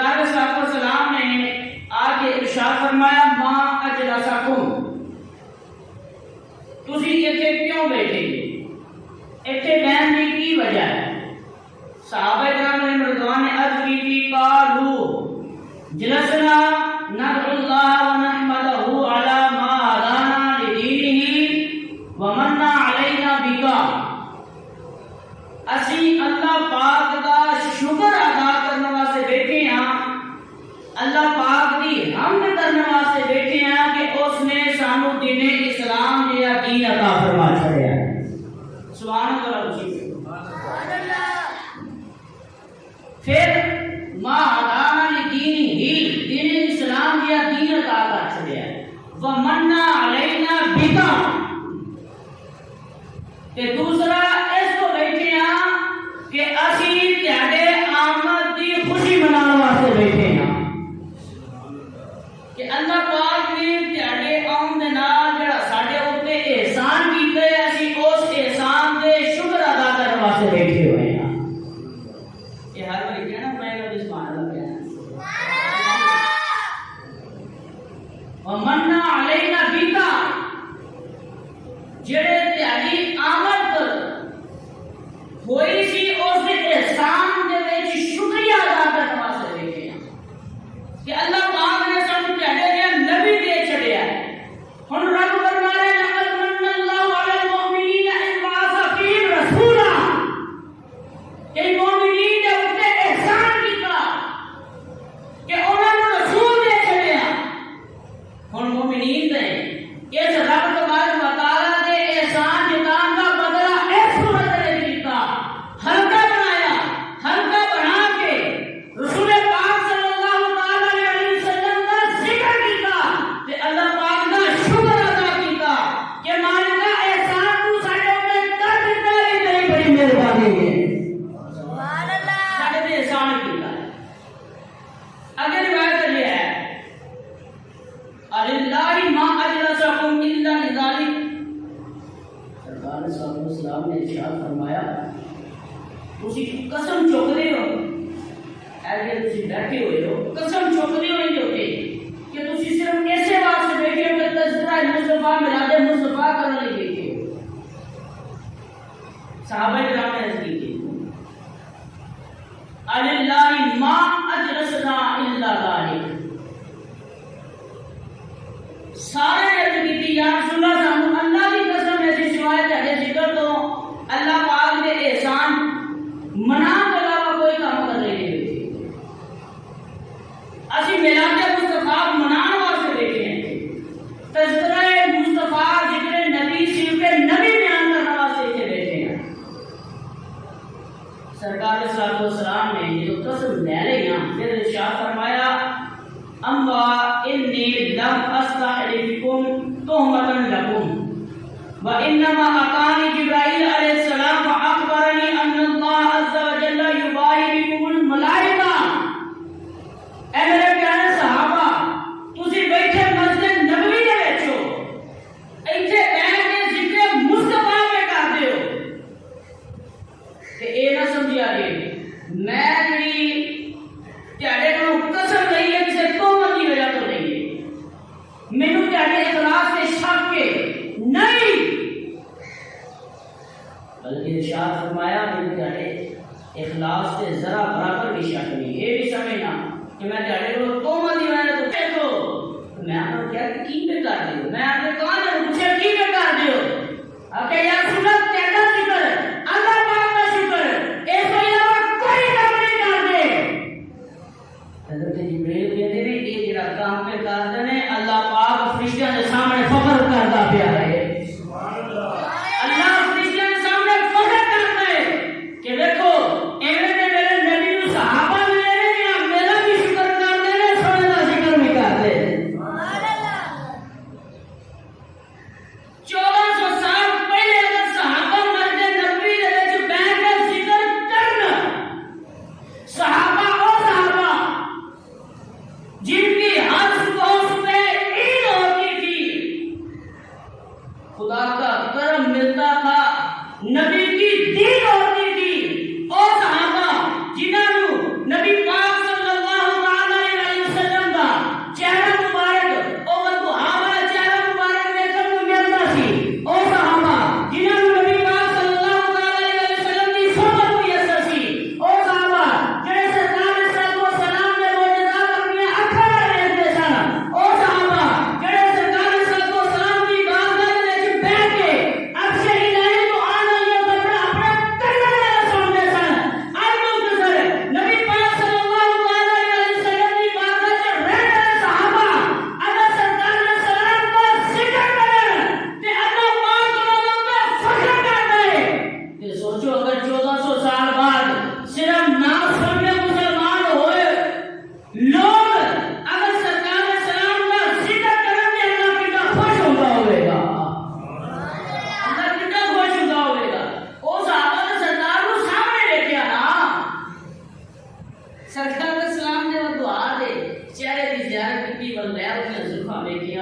سرکار صلی اللہ علیہ وسلم نے آگے ارشاد فرمایا ما اجلسکم، تسی ایتھے کیوں بیٹھے؟ ایتھے بیٹھنے کی وجہ ہے؟ صحابہ کرام نے رضوان نے عرض کی تھی قالوا جلسنا ندعو اللہ ونحمدہ علی ما ہدانا لدینہ ومن علینا بکا، اسی اللہ پاک کا شکر ادا کرنے واسطے بیٹھے ہیں، اللہ پاک دی حمد کرنے واسطے بیٹھے ہیں کہ اس نے سانو دین اسلام دیا دین عطا فرما چھڑیا ہے۔ سبحان اللہ، سبحان اللہ۔ پھر ما ہدانا لدینہ، دین اسلام دیا دین عطا کر چھڑیا ہے، ومن علینا بکا، تے دوسرا اس کو بیٹھے ہیں کہ اسی تیارے آمد دی خوشی منانے واسطے بیٹھے ہیں کہ اللہ پاک نے تیارے آمد دے نال جڑا ساڈے اوتے احسان کیتا ہے، اسی اس احسان دے شکر ادا کرنے واسطے بیٹھے ہوئے ہیں۔ یہ ہر کوئی کہنا میں کبھی سبحان اللہ کہنا ومن علینا بکا، جڑے تیاری آمد ہوئی سی اس احسان دے وچ شکریہ ادا کرنے واسطے بیٹھے ہیں کہ اللہ پاک نے سانو پیارے دیا نبی دے چھڑیا ہے۔ ہن رب فرما رہے ہیں لقد من اللہ علی المؤمنین اذ بعث فیہم رسولا، کہ مومنین دے اوتے احسان کیتا کہ انہاں نوں رسول دے چھڑیا۔ ہن مومنین دے اس رب تبارک و تعالی دے احسان جتان دا بدلہ اس صورت میں کیتا، ہلکا بنایا، ہلکا بنا کے رسول پاک صلی اللہ علیہ وسلم کا ذکر کیتا تے اللہ پاک دا شکر ادا کیتا کہ مالکا احسان تو ساڈے اوپر کر دتا ہے، تیری بڑی مہربانی ہے، سبحان اللہ، ساڈے تے احسان کیتا ہے۔ اگے روایت یہ ہے اللہ ما اجلسکم الا لذالک، سرکار صلی اللہ علیہ وسلم نے ارشاد فرمایا تسی قسم چک رہے ہو، ایسے تسی بیٹھے ہوئے ہو، قسم چک رہے ہو نہیں ہوتے کہ تسی صرف ایسے واسطے بیٹھے ہو کہ تذکرہ مصطفیٰ میلاد مصطفیٰ کرنے لئے بیٹھے ہو۔ صحابہ کرام نے عرض کی تھی اللہ ما اجلسنا الا ذالک، سارے عرض کی تھی یا رسول اللہ سانو اللہ کی قسم ایسی سوائے تہاڈے ذکر تو اللہ پاک دے احسان منا کے علاوہ کوئی کام کر رہے نہیں، اسی میلاد مصطفیٰ منانے واسطے بیٹھے ہیں، تذکرہ مصطفیٰ ذکر نبی سیرت نبی بیان کرنے واسطے بیٹھے ہیں۔ سرکار صلی اللہ علیہ وسلم نے جو قسم لے رہے ہیں پھر ارشاد فرمایا اما انی لم استحلفکم تہمۃ لکم وانما اتانی جبرائیل علیہ السلام فاخبرنی ان اللہ عز وجل یباہی بکم الملائکہ۔ اے میرے پیارے صحابہ، تسی بیٹھے مسجد نبوی دے وچ ہو، ایتھے بیٹھ کے ذکر مصطفیٰ پہ کر دیو تے اے نہ سمجھیا جے میں جڑی تہاڈے کولوں قسم لئی ہے کسے تہمت دی وجہ تو نہیں ہے، مینوں تہاڈے اخلاص تے شک کے نہیں، بلکہ ارشاد فرمایا کہ تہاڈے اخلاص تے ذرا برابر بھی شک نہیں، یہ بھی سمجھنا کہ میں تہاڈے کولوں تہمت دی وجہ تو دیکھو میں آپ کیا کی پہ کر دیو، میں آپ نے کہا نے پوچھا کی پہ کر دیو، کہ یا سنت تہاڈا ذکر اللہ پاک کا شکر اے تو علاوہ کوئی کام نہیں کردے۔ حضرت جبریل کہتے ہیں یہ جڑا کام پہ کرتے ہیں اللہ پاک فرشتیاں کے سامنے فخر کرتا پیا ہے، اللہ فرشتیاں کے سامنے فخر کرتا ہے کہ دیکھو ایویں تے میرے نبی نو صحابہ ملے ہیں، میرا بھی شکر کرتے ہیں، سونے دا ذکر بھی کرتے ہیں۔ 1400 سال پہلے اگر صحابہ مسجد نبوی دے وچ بیٹھ کے ذکر کرن، صحابہ او صحابہ جن کی ہر صبح صبح عید ہوتی تھی، برکات اسلام دے وہ دعا دے چہرے دی زیارت کی ول لے او زلفاں ویکھیاں